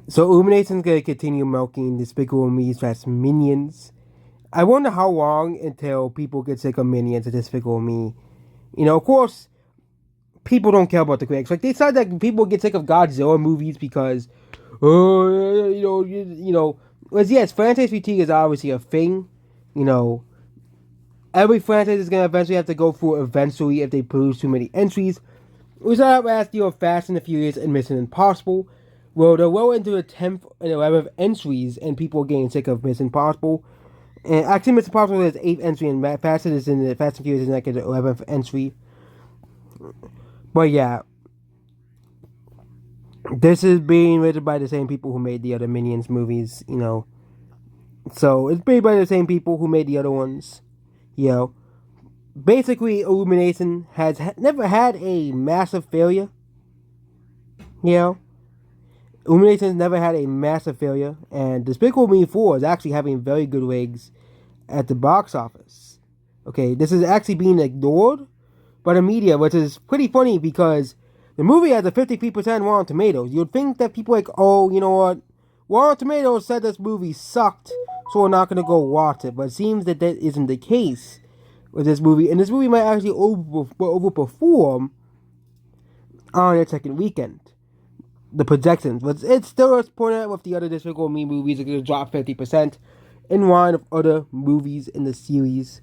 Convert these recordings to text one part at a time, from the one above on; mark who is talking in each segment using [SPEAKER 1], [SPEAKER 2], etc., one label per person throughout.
[SPEAKER 1] So Illumination's gonna continue milking Despicable Me's as minions. I wonder how long until people get sick of minions and Despicable Me. Of course, people don't care about the critics. Like they said that people get sick of Godzilla movies because, whereas yes, franchise fatigue is obviously a thing. You know, every franchise is gonna eventually have to go through eventually if they produce too many entries. We saw that last year of Fast and the Furious and Mission Impossible. Well, they're well into the 10th and 11th entries, and people are getting sick of Mission Impossible. And actually, Mission Impossible is 8th entry, and Fast is in the Fast and Furious is like the 11th entry. But yeah, this is being written by the same people who made the other Minions movies. So it's made by the same people who made the other ones. You know, basically, Illumination has never had a massive failure. You know, Illumination's never had a massive failure, and Despicable Me 4 is actually having very good legs at the box office. Okay, this is actually being ignored by the media, which is pretty funny because the movie has a 53% Rotten Tomatoes. You'd think that people are like, oh, you know what? Rotten Tomatoes said this movie sucked, so we're not going to go watch it. But it seems that that isn't the case with this movie, and this movie might actually overperform on its second weekend. The projections, but it's still as pointed out with the other Despicable Me movies, are going to drop 50% in line of other movies in the series.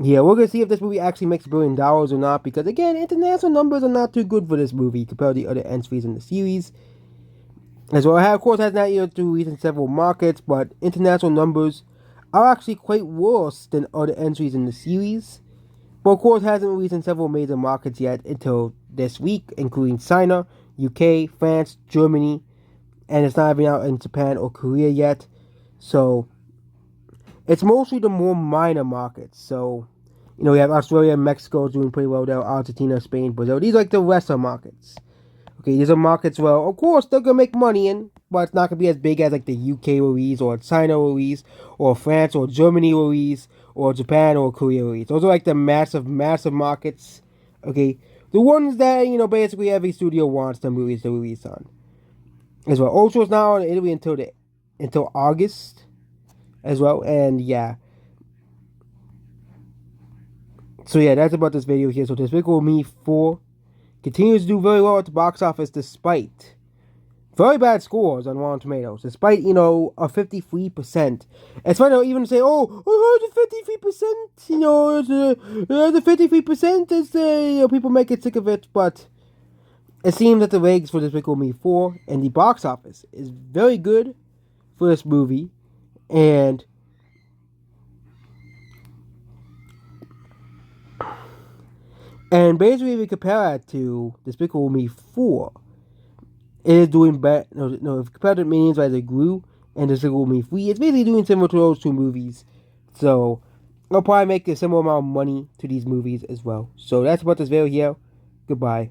[SPEAKER 1] Yeah, we're going to see if this movie actually makes $1 billion or not, because again, international numbers are not too good for this movie compared to the other entries in the series. As well, of course, has not yet to release in several markets, but international numbers are actually quite worse than other entries in the series. But of course, hasn't released in several major markets yet until this week, including China, UK, France, Germany, and it's not even out in Japan or Korea yet. So it's mostly the more minor markets. So, we have Australia and Mexico doing pretty well there, Argentina, Spain, Brazil. These are like the lesser markets. Okay, these are markets, well, of course, they're going to make money in, but it's not going to be as big as like the UK release or China release or France or Germany release or Japan or Korea release. Those are like the massive, massive markets. Okay, the ones that, basically every studio wants the movies to release on. As well. Also, it's not on Italy until August as well, and yeah. So yeah, that's about this video here. So Despicable Me 4 continues to do very well at the box office despite very bad scores on Rotten Tomatoes, despite, a 53%. It's funny to even say, oh, the 53%, the 53% is, people make it sick of it, but it seems that the ratings for Despicable Me 4 and the box office is very good for this movie, and basically if we compare that to Despicable Me 4, it is doing better. No, if compared to Minions by the Gru and Despicable Me 3, it's basically doing similar to those two movies. So, I'll probably make a similar amount of money to these movies as well. So, that's about this video here. Goodbye.